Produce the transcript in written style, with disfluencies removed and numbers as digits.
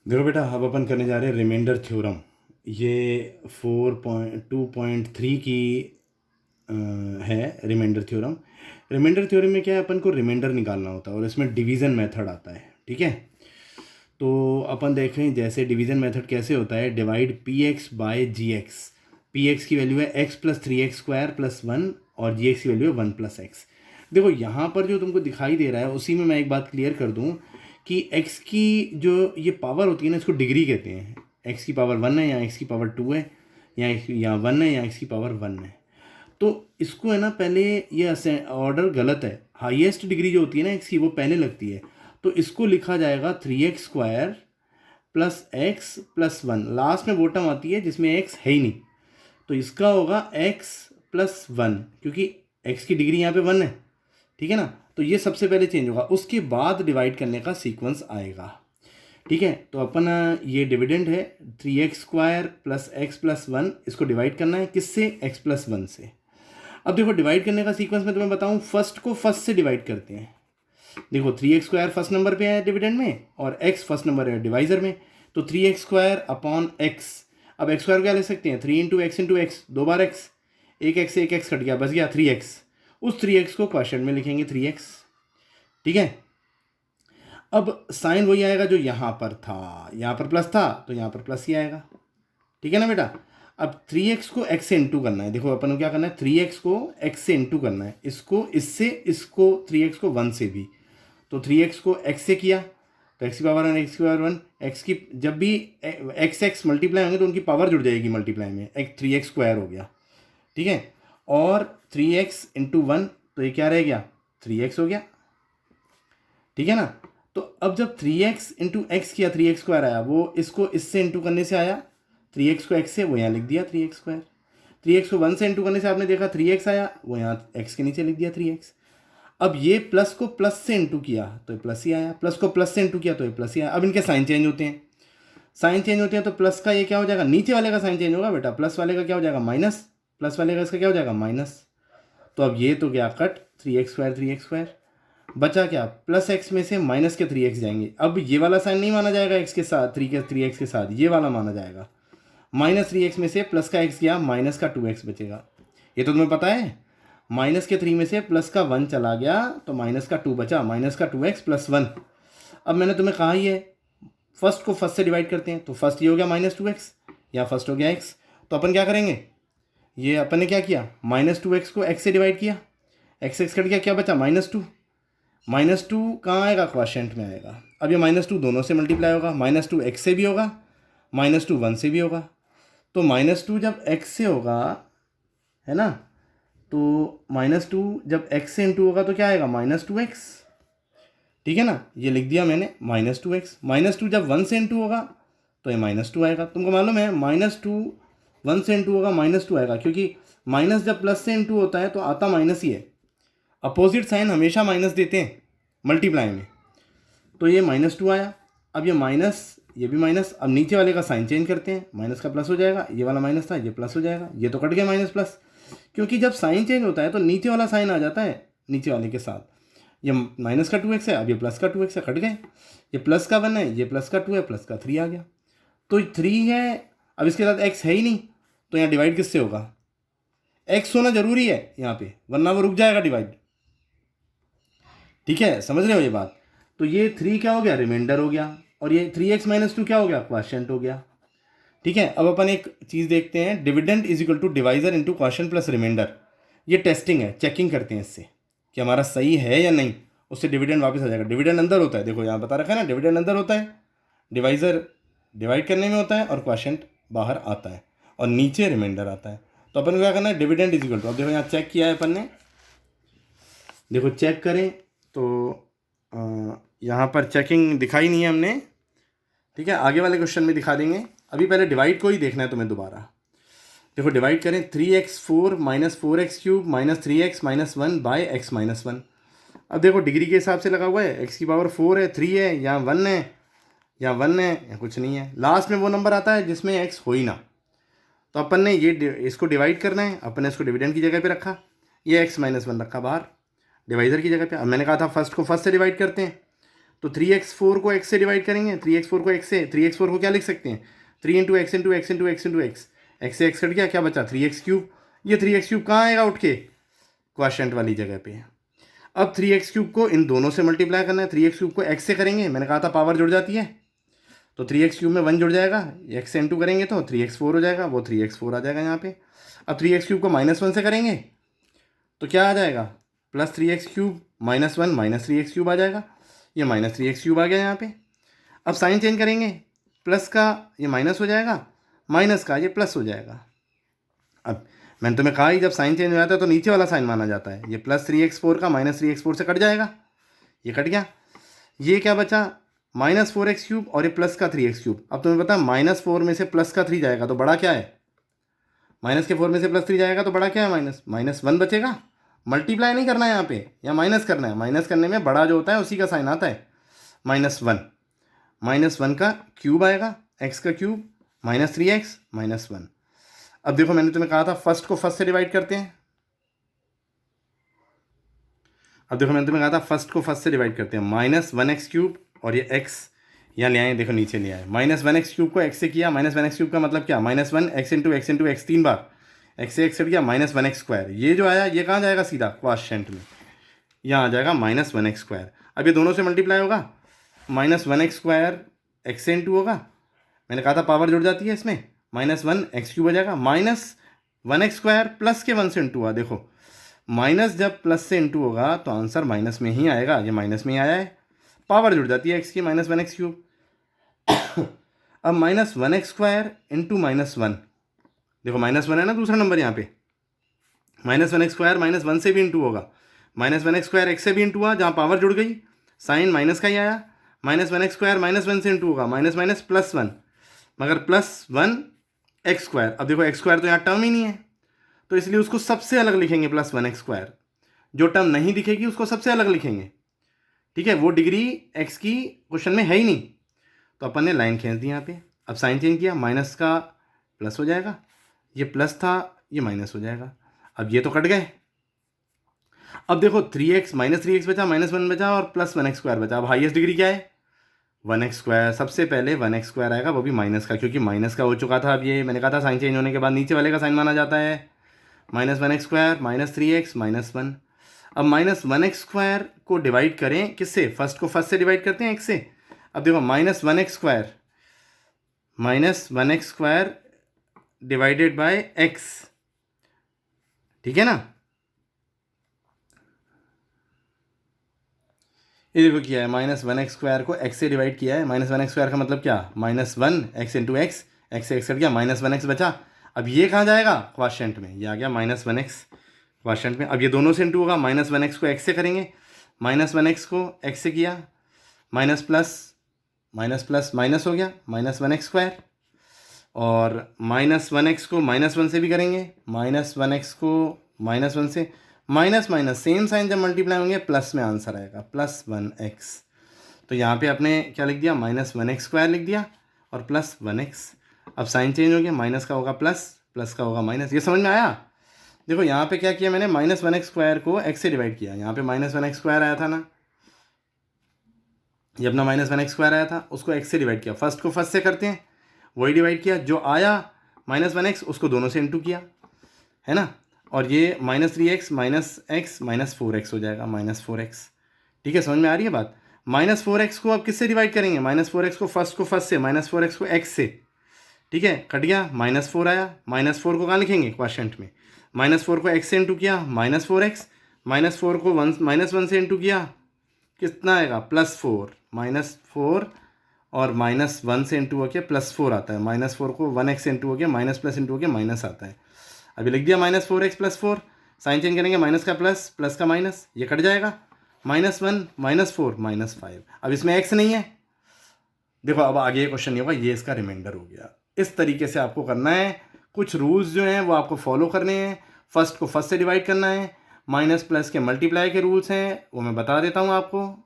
देखो बेटा, अब अपन करने जा रहे हैं रिमाइंडर थ्योरम। ये 4.2.3 की है रिमाइंडर थ्योरम। रिमाइंडर थ्योरम में क्या है, अपन को रिमाइंडर निकालना होता है और इसमें डिवीज़न मेथड आता है। ठीक है, तो अपन देख रहे हैं जैसे डिवीज़न मेथड कैसे होता है। डिवाइड पी एक्स बाय जी एक्स। पी एक्स की वैल्यू है x plus three x square plus one और जी एक्स की वैल्यू है वन प्लस एक्स। देखो यहाँ पर जो तुमको दिखाई दे रहा है उसी में मैं एक बात क्लियर कर दूँ कि x की जो ये पावर होती है ना, इसको डिग्री कहते हैं। x की पावर वन है या x की पावर टू है या वन है या x की पावर वन है। तो इसको है ना, पहले ये ऑर्डर गलत है। हाईएस्ट डिग्री जो होती है ना x की, वो पहले लगती है। तो इसको लिखा जाएगा three x square plus x plus one. Last में वो टर्म आती है जिसमें x है ही नहीं, तो इसका होगा x प्लस वन, क्योंकि x की डिग्री यहाँ पे वन है। ठीक है ना, तो ये सबसे पहले चेंज होगा, उसके बाद डिवाइड करने का सीक्वेंस आएगा। ठीक है, तो अपन ये डिविडेंड है three x square plus x plus one, इसको डिवाइड करना है किससे, एक्स प्लस वन से। अब देखो डिवाइड करने का सीक्वेंस मैं तुम्हें बताऊं, फर्स्ट को फर्स्ट से डिवाइड करते हैं। देखो three x square first number पे है डिविडेंड में और एक्स फर्स्ट नंबर है डिवाइजर में, तो three x square upon x. अब एक्स स्क्वायर क्या ले सकते हैं, थ्री इंटू एक्स, दो बार एक्स, एक एक्स कट गया, बच गया थ्री एक्स। उस थ्री एक्स को क्वेश्चन में लिखेंगे थ्री एक्स। ठीक है, अब साइन वही आएगा जो यहाँ पर था, यहाँ पर प्लस था तो यहाँ पर प्लस ही आएगा। ठीक है ना बेटा। अब थ्री एक्स को एक्स से इंटू करना है। देखो अपन को क्या करना है, थ्री एक्स को एक्स से इंटू करना है, इसको इससे, इसको थ्री एक्स को वन से भी। तो थ्री एक्स को एक्स से किया तो एक्स की पावर वन, एक्स की पावर वन, एक्स की जब भी एक्स एक्स मल्टीप्लाई होंगे तो उनकी पावर जुड़ जाएगी मल्टीप्लाई में, एक थ्री एक्स स्क्वायर हो गया। ठीक है, और थ्री एक्स इंटू वन, तो ये क्या रह गया, थ्री एक्स हो गया। ठीक है ना, तो अब जब थ्री एक्स इंटू एक्स किया, थ्री एक्स स्क्वायर आया, वो इसको इससे इंटू करने से आया, थ्री एक्स को एक्स से, वो यहाँ लिख दिया three x square. Three x को वन से इंटू करने से आपने देखा थ्री एक्स आया, वो यहाँ एक्स के नीचे लिख दिया थ्री एक्स। अब ये प्लस को प्लस से इंटू किया तो ये प्लस ही आया, प्लस को प्लस से इंटू किया तो ये प्लस ही आया। अब इनके साइन चेंज होते हैं, साइन चेंज होते हैं तो प्लस का ये क्या हो जाएगा, नीचे वाले का साइन चेंज होगा बेटा, प्लस वाले का क्या हो जाएगा माइनस, प्लस वाले का इसका क्या हो जाएगा माइनस। तो अब ये तो गया कट, थ्री एक्स स्क्वायर, बचा क्या, प्लस एक्स में से माइनस के थ्री एक्स जाएंगे। अब ये वाला साइन नहीं माना जाएगा एक्स के साथ, थ्री एक्स के साथ, ये वाला माना जाएगा। माइनस थ्री एक्स में से प्लस का एक्स गया, माइनस का टू एक्स बचेगा। ये तो तुम्हें पता है, माइनस के थ्री में से प्लस का वन चला गया तो माइनस का टू बचा, माइनस का टू एक्स प्लस वन। अब मैंने तुम्हें कहा ही है फर्स्ट को फर्स्ट से डिवाइड करते हैं, तो फर्स्ट ये हो गया माइनस टू एक्स, या फर्स्ट हो गया एक्स। तो अपन क्या करेंगे, ये अपन ने क्या किया, माइनस टू एक्स को एक्स से डिवाइड किया, एक्स एक्स कट गया, क्या बचा माइनस टू। माइनस टू कहाँ आएगा, क्वोशिएंट में आएगा। अब ये माइनस टू दोनों से मल्टीप्लाई होगा, माइनस टू एक्स से भी होगा, माइनस टू वन से भी होगा। तो माइनस टू जब एक्स से होगा, है ना, तो माइनस टू जब एक्स से इंटू होगा तो क्या आएगा, माइनस टू एक्स। ठीक है ना, ये लिख दिया मैंने minus two x. Minus two जब वन से इंटू होगा तो ये माइनस टू आएगा। तुमको मालूम है माइनस टू वन से इंटू होगा माइनस टू आएगा, क्योंकि माइनस जब प्लस से इंटू होता है तो आता माइनस ही है। अपोजिट साइन हमेशा माइनस देते हैं मल्टीप्लाई में, तो ये माइनस टू आया। अब ये माइनस, ये भी माइनस, अब नीचे वाले का साइन चेंज करते हैं, माइनस का प्लस हो जाएगा, ये वाला माइनस था ये प्लस हो जाएगा, ये तो कट गया माइनस प्लस, क्योंकि जब साइन चेंज होता है तो नीचे वाला साइन आ जाता है नीचे वाले के साथ। ये माइनस का टू एक्स है, अब ये प्लस का टू एक्स है, कट गए। ये प्लस का वन है, ये प्लस का टू है, प्लस का थ्री आ गया। तो थ्री है, अब इसके साथ एक्स है ही नहीं, तो यहाँ डिवाइड किससे होगा, एक्स होना जरूरी है यहाँ पे, वरना वो रुक जाएगा डिवाइड। ठीक है, समझ रहे हो ये बात। तो ये थ्री क्या हो गया, रिमाइंडर हो गया, और ये थ्री एक्स माइनस टू क्या हो गया, क्वोशिएंट हो गया। ठीक है, अब अपन एक चीज़ देखते हैं, dividend is equal to divisor into quotient plus remainder. ये टेस्टिंग है, चेकिंग करते हैं इससे कि हमारा सही है या नहीं, उससे डिविडेंड वापस आ जाएगा। डिविडेंड अंदर होता है, देखो यहाँ बता रखा है ना, डिविडेंड अंदर होता है, डिवाइजर डिवाइड करने में होता है और क्वोशिएंट बाहर आता है, और नीचे रिमाइंडर आता है। तो अपन को क्या करना है, डिविडेंड इज इक्वल टू, अब देखो यहाँ चेक किया है अपन ने, देखो चेक करें तो यहाँ पर चेकिंग दिखाई नहीं है हमने। ठीक है, आगे वाले क्वेश्चन में दिखा देंगे, अभी पहले डिवाइड को ही देखना है तुम्हें दोबारा। देखो डिवाइड करें, three x four minus four x cube minus three x minus one by x minus one. अब देखो डिग्री के हिसाब से लगा हुआ है, एक्स की पावर फोर है, थ्री है, यहाँ वन है, यहाँ वन है, यहाँ कुछ नहीं है, लास्ट में वो नंबर आता है जिसमें एक्स हो ही ना। तो अपन ने ये इसको डिवाइड करना है, अपन ने इसको डिविडेंड की जगह पे रखा, ये एक्स माइनस वन रखा बाहर डिवाइजर की जगह पे। अब मैंने कहा था फर्स्ट को फर्स्ट से डिवाइड करते हैं, तो 3x4 को x से डिवाइड करेंगे, 3x4 को x से, 3x4 को क्या लिख सकते हैं, 3 into x into x into x into x, x से एक्स कट गया, क्या बचा 3x3। ये 3x3 कहाँ आएगा उठ के, क्वोशिएंट वाली जगह पे। अब 3x3 को इन दोनों से मल्टीप्लाई करना है, 3x3 को x से करेंगे, मैंने कहा था पावर जुड़ जाती है, तो 3x3 में 1 जुड़ जाएगा, x से इंटू करेंगे तो 3x4 हो जाएगा, वो 3x4 आ जाएगा यहाँ पे। अब 3x3 को -1 से करेंगे तो क्या आ जाएगा, +3x3 -1 -3x3 आ जाएगा, ये -3x3 आ गया यहाँ पे। अब साइन चेंज करेंगे, प्लस का ये माइनस हो जाएगा, माइनस का ये प्लस हो जाएगा। अब मैंने तुम्हें कहा ही जब साइन चेंज हो जाता है तो नीचे वाला साइन माना जाता है, ये +3x4 का -3x4 से कट जाएगा, ये कट गया, ये क्या बचा -4x3 और ये प्लस का 3x3। अब तुम्हें पता है -4 में से प्लस का 3 जाएगा तो बड़ा क्या है, -4 में से +3 जाएगा तो बड़ा क्या है, -1 बचेगा। मल्टीप्लाई नहीं करना है यहाँ पे, या माइनस करना है, माइनस करने में बड़ा जो होता है उसी का साइन आता है, -1, -1 का क्यूब आएगा, x का क्यूब, -3x -1। अब देखो मैंने तुम्हें कहा था फर्स्ट को फर्स्ट से डिवाइड करते हैं, अब देखो मैंने तुम्हें कहा था फर्स्ट को फर्स्ट से डिवाइड करते हैं, -1x3 और ये x यहाँ ले आए, देखो नीचे ले आए, -1x3 को x से किया, -1x3 का मतलब क्या, -1 x into x into x 3 बार, x से x कट गया, -1x², ये जो आया ये कहाँ जाएगा सीधा क्वोशिएंट में, यहाँ आ जाएगा -1x²। अब ये दोनों से मल्टीप्लाई होगा, -1x² x से इंटू होगा, मैंने कहा था पावर जुड़ जाती है इसमें, -1x³ हो जाएगा, -1x² प्लस के 1 से इंटू हुआ, देखो माइनस जब प्लस से इंटू होगा तो आंसर माइनस में ही आएगा, ये माइनस में ही आया है, पावर जुड़ जाती है x की, -1x³। अब -1x² इंटू -1, देखो -1 है ना दूसरा नंबर यहाँ पे, -1x² -1 से भी इंटू होगा, -1x² x से भी इंटू हुआ, जहाँ पावर जुड़ गई साइन माइनस का ही आया, -1x² -1 से इंटू होगा, माइनस +1, मगर +1x²। अब देखो x² तो यहाँ टर्म ही नहीं है, तो इसलिए उसको सबसे अलग लिखेंगे, +1x², जो टर्म नहीं दिखेगी उसको सबसे अलग लिखेंगे, ठीक है, वो डिग्री x की क्वेश्चन में है ही नहीं, तो अपन ने लाइन खींच दी यहाँ पे। अब साइन चेंज किया, माइनस का प्लस हो जाएगा, ये प्लस था ये माइनस हो जाएगा, अब ये तो कट गए। अब देखो 3x -3x बचा, -1 बचा और +1x² बचा। अब हाईएस्ट डिग्री क्या है, 1x², सबसे पहले 1x² आएगा, वो भी माइनस का, क्योंकि माइनस का हो चुका था। अब ये मैंने कहा था साइन चेंज होने के बाद नीचे वाले का साइन माना जाता है, -1x², -3x, -1। अब -1x² को डिवाइड करें किससे, फर्स्ट को फर्स्ट से डिवाइड करते हैं x से। अब देखो -1x² डिवाइडेड बाय x, ठीक है ना, ये देखो किया है, -1x² को x से डिवाइड किया है, -1x² का मतलब क्या, -1 x इंटू एक्स, x से x कट गया, -1x बचा। अब ये कहाँ जाएगा क्वोशिएंट में, ये आ गया -1x क्वोशिएंट में। अब ये दोनों से इंटू होगा, -1x को x से करेंगे, -1x को x से किया, माइनस प्लस माइनस हो गया, -1x², और -1x को -1 से भी करेंगे, -1x को -1 से, माइनस माइनस सेम साइन जब मल्टीप्लाई होंगे प्लस में आंसर आएगा, +1x। तो यहाँ पे आपने क्या लिख दिया, -1x² लिख दिया और +1x। अब साइन चेंज हो गया, माइनस का होगा प्लस, प्लस का होगा माइनस, ये समझ में आया। देखो यहाँ पे क्या किया मैंने, -1x² को x से डिवाइड किया, यहाँ पे -1x² आया था ना, ये अपना -1x² आया था, उसको x से डिवाइड किया, फर्स्ट को फर्स्ट से करते हैं, वही डिवाइड किया, जो आया -1x उसको दोनों से इंटू किया, है ना, और ये -3x -x -4x हो जाएगा, -4x। ठीक है, समझ में आ रही है बात। -4x को अब किससे डिवाइड करेंगे, -4x को फर्स्ट से, -4x को x से, ठीक है, कट गया, -4 आया, -4 को कहाँ लिखेंगे क्वोशिएंट में, -4 को x से इंटू किया, -4x, -4 को -1 से इंटू किया, कितना आएगा, +4, -4 और -1 से इंटू होकर +4 आता है, -4 को 1x से इंटू हो गया, माइनस प्लस इंटू हो गया माइनस आता है। अभी लिख दिया -4x +4, साइन चेंज करेंगे, माइनस का प्लस, प्लस का माइनस, ये कट जाएगा, -1 -4 -5। अब इसमें x नहीं है, देखो अब आगे क्वेश्चन नहीं होगा, ये इसका रिमाइंडर हो गया। इस तरीके से आपको करना है, कुछ रूल्स जो हैं वो आपको फॉलो करने हैं। फर्स्ट को फर्स्ट से डिवाइड करना है, माइनस प्लस के मल्टीप्लाई के रूल्स हैं वो मैं बता देता हूँ आपको,